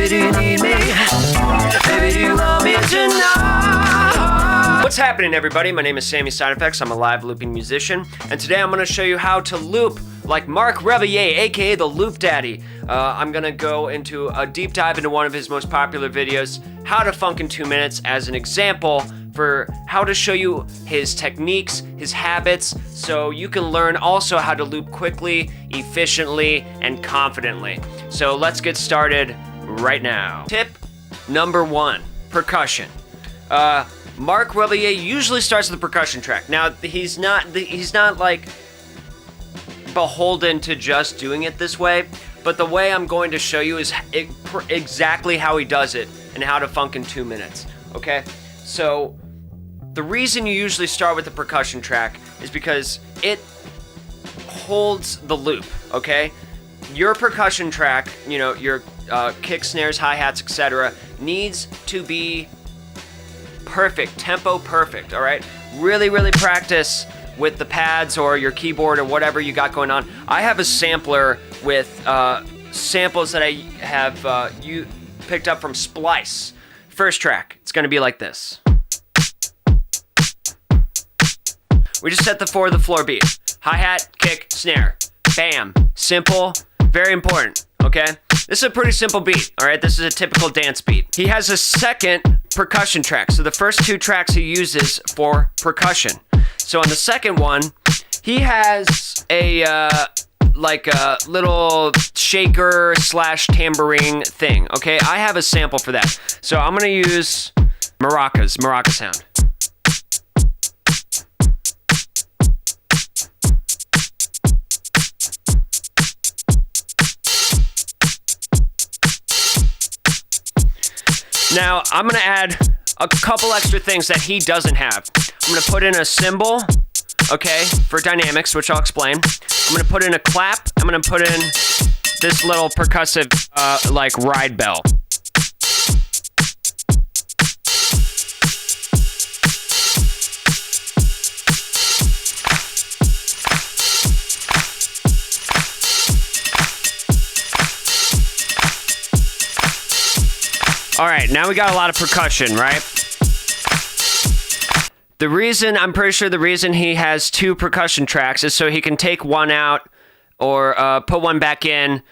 Baby, do you need me? Baby, do you want me tonight? What's happening, everybody? My name is Sammy Side Effects. I'm a live looping musician, and today I'm going to show you how to loop like Marc Rebillet, aka the Loop Daddy. I'm going to go into a deep dive into one of his most popular videos, How to Funk in 2 Minutes, as an example for how to show you his techniques, his habits, so you can learn also how to loop quickly, efficiently, and confidently. So let's get started right now. Tip number 1, percussion. Marc Rebillet usually starts with the percussion track. Now, he's not like beholden to just doing it this way, but the way I'm going to show you is exactly how he does it and how to funk in 2 minutes, okay? So the reason you usually start with the percussion track is because it holds the loop, okay? Your percussion track, you know, your kick, snares, hi-hats, etc., needs to be perfect, tempo perfect, all right? Really, really practice with the pads or your keyboard or whatever you got going on. I have a sampler with samples that I have you picked up from Splice. First track, it's gonna be like this. We just set the 4-to-the-floor beat. Hi-hat, kick, snare. Bam. Simple, very important, okay? This is a pretty simple beat, all right? This is a typical dance beat. He has a second percussion track. So the first 2 tracks he uses for percussion. So on the second one, he has a like a little shaker / tambourine thing, okay? I have a sample for that. So I'm gonna use maraca sound. Now, I'm gonna add a couple extra things that he doesn't have. I'm gonna put in a cymbal, okay, for dynamics, which I'll explain. I'm gonna put in a clap. I'm gonna put in this little percussive, like, ride bell. All right, now we got a lot of percussion, right? I'm pretty sure the reason he has 2 percussion tracks is so he can take one out or put one back in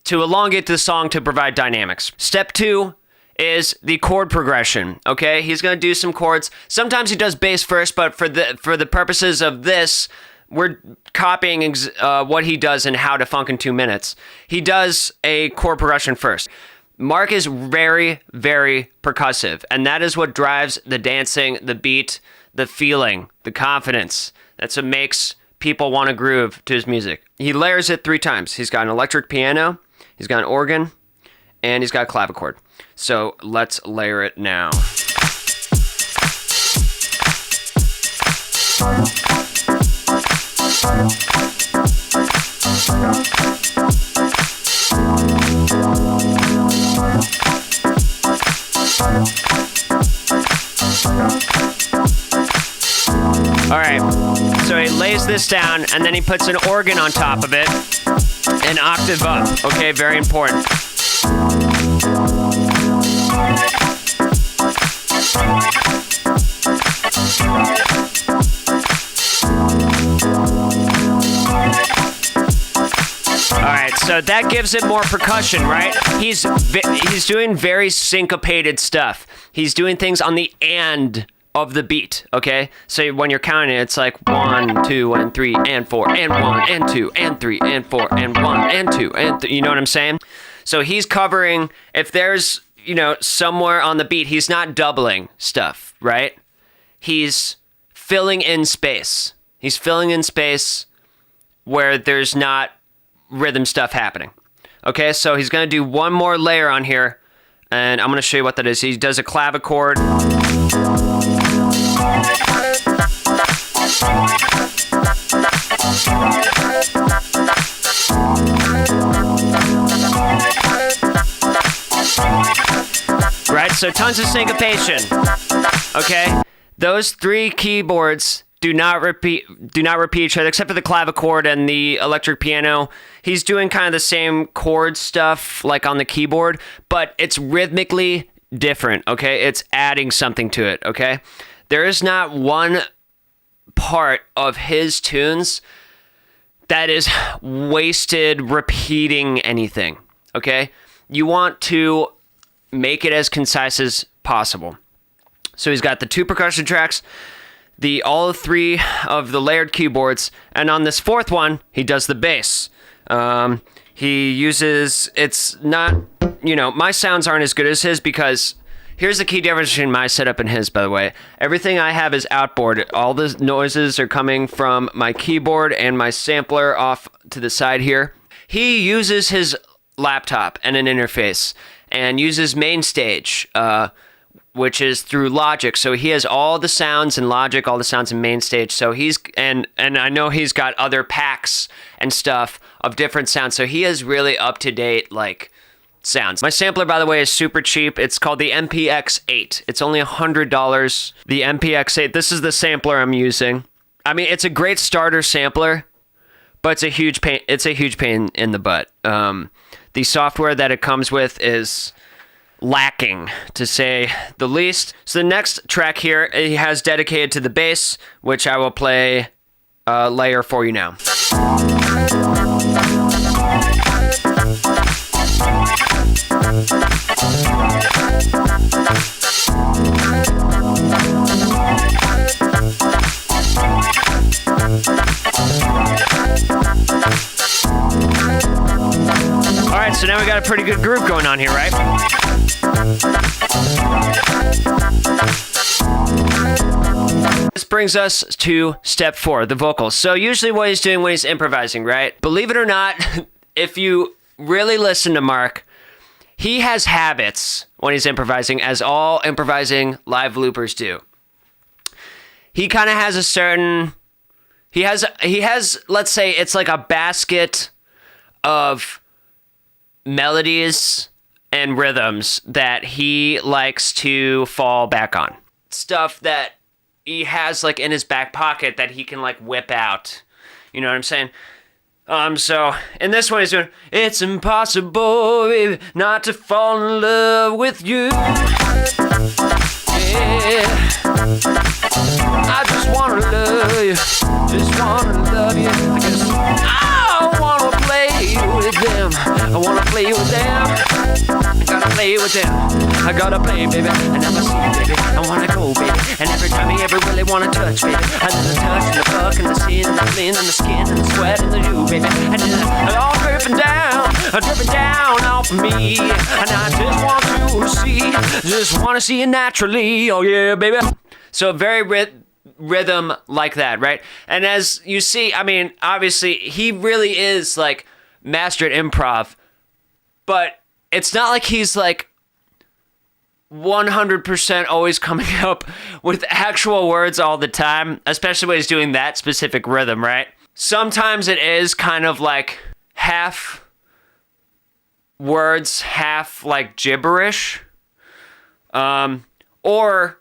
to elongate the song to provide dynamics. Step 2 is the chord progression, okay? He's gonna do some chords. Sometimes he does bass first, but for the purposes of this, we're copying what he does in How to Funk in 2 Minutes. He does a chord progression first. Marc is very, very percussive, and that is what drives the dancing, the beat, the feeling, the confidence. That's what makes people want to groove to his music. He layers it 3 times. He's got an electric piano, he's got an organ, and he's got a clavichord. So let's layer it now. All right, so he lays this down, and then he puts an organ on top of it, an octave up, okay, very important. All right, so that gives it more percussion, right? He's doing very syncopated stuff. He's doing things on the and of the beat, okay? So when you're counting it, it's like 1, 2, and 3, and 4, and 1, and 2, and 3, and 4, and 1, and 2, and you know what I'm saying? So he's covering, if there's, you know, somewhere on the beat, he's not doubling stuff, right? He's filling in space. He's filling in space where there's not rhythm stuff happening. Okay, so he's gonna do one more layer on here, and I'm gonna show you what that is. He does a clavichord. Right, so tons of syncopation. Okay, those 3 keyboards do not repeat each other, except for the clavichord and the electric piano. He's doing kind of the same chord stuff like on the keyboard, but it's rhythmically different, okay? It's adding something to it, okay? There is not one part of his tunes that is wasted repeating anything, okay? You want to make it as concise as possible. So he's got the 2 percussion tracks, all 3 of the layered keyboards, and on this 4th one, he does the bass. He uses, it's not, my sounds aren't as good as his because here's the key difference between my setup and his, by the way. Everything I have is outboard. All the noises are coming from my keyboard and my sampler off to the side here. He uses his laptop and an interface and uses MainStage, which is through Logic. So he has all the sounds in Logic, all the sounds in MainStage. So and I know he's got other packs and stuff of different sounds. So he is really up to date, like, sounds. My sampler, by the way, is super cheap. It's called the MPX8. It's only $100. The MPX8, this is the sampler I'm using. I mean, it's a great starter sampler, but it's a huge pain. It's a huge pain in the butt. The software that it comes with is lacking, to say the least. So the next track here, he has dedicated to the bass, which I will play a layer for you now. All right, so now we got a pretty good groove going on here, right? This brings us to step 4, the vocals. So usually what he's doing when he's improvising, right? Believe it or not, if you really listen to Marc, he has habits when he's improvising, as all improvising live loopers do. He kind of has a certain... He has, let's say, it's like a basket of melodies and rhythms that he likes to fall back on. Stuff that he has, like, in his back pocket that he can, like, whip out. You know what I'm saying? So, in this one he's doing, it's impossible, baby, not to fall in love with you. Yeah. I just wanna love you, just wanna love you. I guess I wanna play with them. I wanna play with them. I gotta play with them. I gotta play, baby. And never see you, baby. I wanna go, baby. And every time you ever really wanna touch, baby. And then the touch and the fuck and the sin and the clean and the skin and the sweat and the you, baby. And then all dripping down off me. And I just want to see you naturally. Oh yeah, baby. So very rhythm like that, right? And as you see, I mean, obviously he really is like master at improv, but it's not like he's like 100% always coming up with actual words all the time, especially when he's doing that specific rhythm, right? Sometimes it is kind of like half words, half like gibberish, or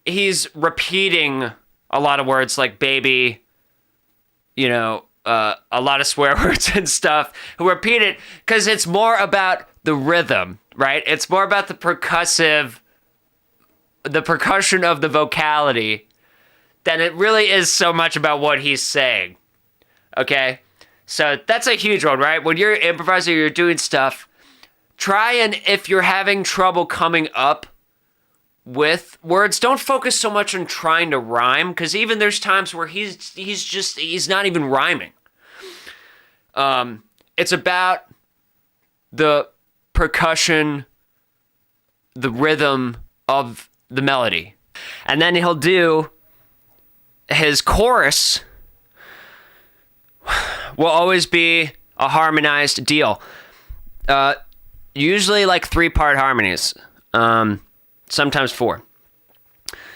he's repeating a lot of words like baby, a lot of swear words and stuff, who repeat it because it's more about the rhythm, right? It's more about the percussion of the vocality than it really is so much about what he's saying, okay? So that's a huge one, right? When you're improvising, you're doing stuff, try and, if you're having trouble coming up with words, don't focus so much on trying to rhyme, because even there's times where he's not even rhyming. It's about the percussion, the rhythm of the melody. And then he'll do his chorus will always be a harmonized deal. Usually like 3-part harmonies. Sometimes 4.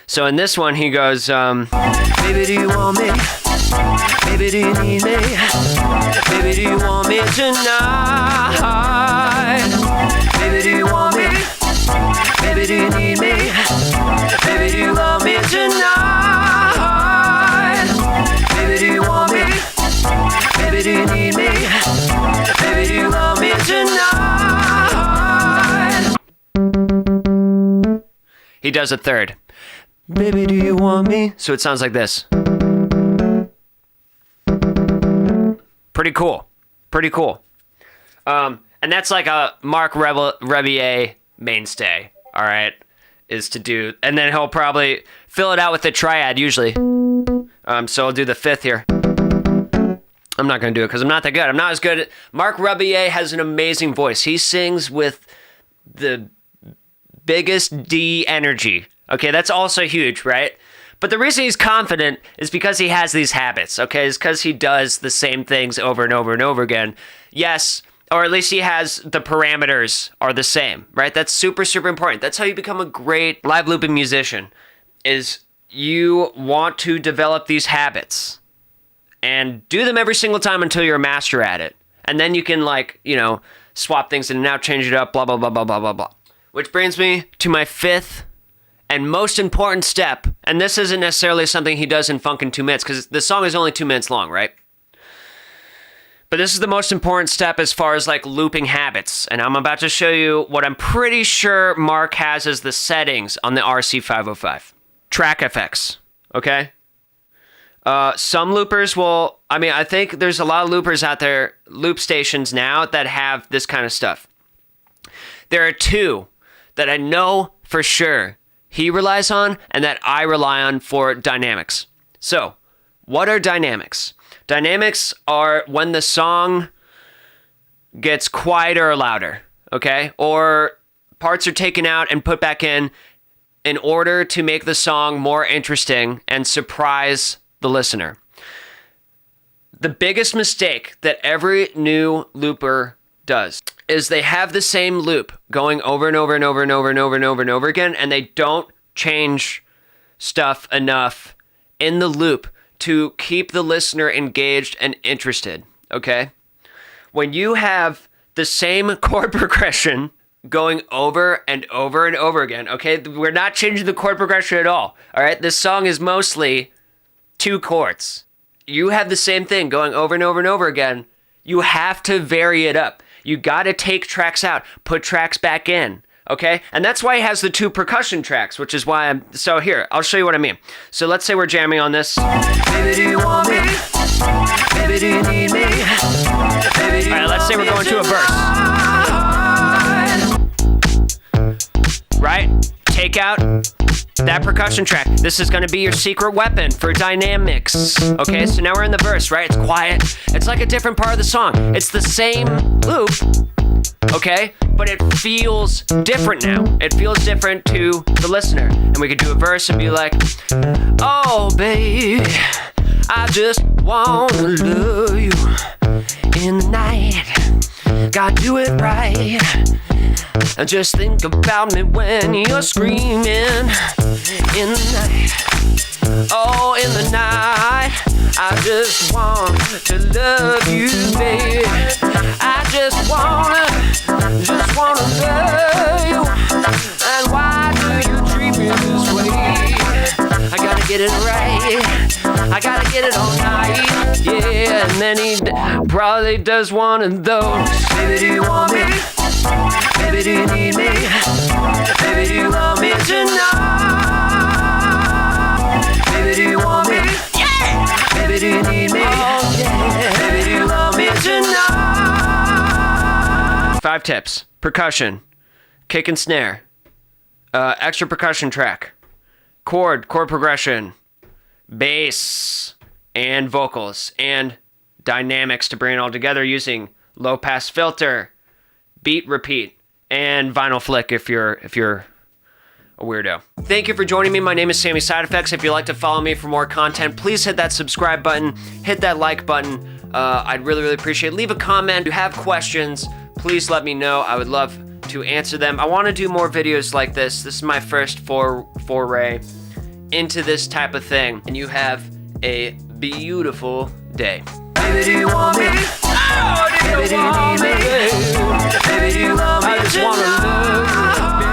So in this one, he goes, baby, do you want me? Baby, do you need me? Baby, do you want me tonight? Baby, do you want me? Baby, do you need me? Baby, do you love me tonight? he does a third. Baby, do you want me? So it sounds like this. Pretty cool. Pretty cool. And that's like a Marc Rebillet mainstay, all right, is to do. And then he'll probably fill it out with a triad usually. So I'll do the fifth here. I'm not going to do it because I'm not that good. I'm not as good. Marc Rebillet has an amazing voice. He sings with the biggest D energy. Okay, that's also huge, right? But the reason he's confident is because he has these habits, okay? It's because he does the same things over and over and over again. Yes, or at least he has the parameters are the same, right? That's super, super important. That's how you become a great live looping musician, is you want to develop these habits and do them every single time until you're a master at it. And then you can, like, you know, swap things in and out, change it up, blah, blah, blah, blah, blah, blah, blah. Which brings me to my fifth and most important step, and this isn't necessarily something he does in Funk in 2 minutes, because the song is only 2 minutes long, right? But this is the most important step as far as like looping habits, and I'm about to show you what I'm pretty sure Marc has as the settings on the RC505. Track effects, okay? Some loopers will, I think there's a lot of loopers out there, loop stations now, that have this kind of stuff. There are two that I know for sure he relies on and that I rely on for dynamics. So, what are dynamics? Dynamics are when the song gets quieter or louder, okay? Or parts are taken out and put back in order to make the song more interesting and surprise the listener. The biggest mistake that every new looper does is they have the same loop going over and over and over and over and over and over and over again, and they don't change stuff enough in the loop to keep the listener engaged and interested, okay? When you have the same chord progression going over and over and over again, okay? We're not changing the chord progression at all right? This song is mostly 2 chords. You have the same thing going over and over and over again. You have to vary it up. You gotta take tracks out, put tracks back in, okay? And that's why he has the 2 percussion tracks, which is why so here, I'll show you what I mean. So let's say we're jamming on this. Baby, do you want me? Baby, do you need me? Baby, all right, let's say we're going to a verse. Right? Take out that percussion track. This is gonna be your secret weapon for dynamics. Okay, so now we're in the verse, right? It's quiet. It's like a different part of the song. It's the same loop, okay? But it feels different now. It feels different to the listener. And we could do a verse and be like, oh, baby, I just wanna love you in the night. Gotta do it right. And just think about me when you're screaming in the night. Oh, in the night. I just want to love you, baby. I just wanna love you. And why do you treat me this way? I gotta get it right. I gotta get it all night. Yeah, and then he probably does one of those. Baby, do you want me? Baby, do you need me? Baby, do you want me tonight? Baby, do you want me? Yeah! Baby, do you need me? Oh, yeah. Baby, do you want me tonight? 5 tips. Percussion. Kick and snare. Extra percussion track. Chord progression. Bass. And vocals. And dynamics to bring it all together using low pass filter. Beat, repeat, and vinyl flick if you're a weirdo. Thank you for joining me. My name is Sammy Side Effects. If you'd like to follow me for more content, please hit that subscribe button, hit that like button. I'd really, really appreciate it. Leave a comment. If you have questions, please let me know. I would love to answer them. I want to do more videos like this. This is my first foray into this type of thing. And you have a beautiful day. Baby, do you want me? Oh, baby, do you need me? Baby, do you want me? I just wanna love you.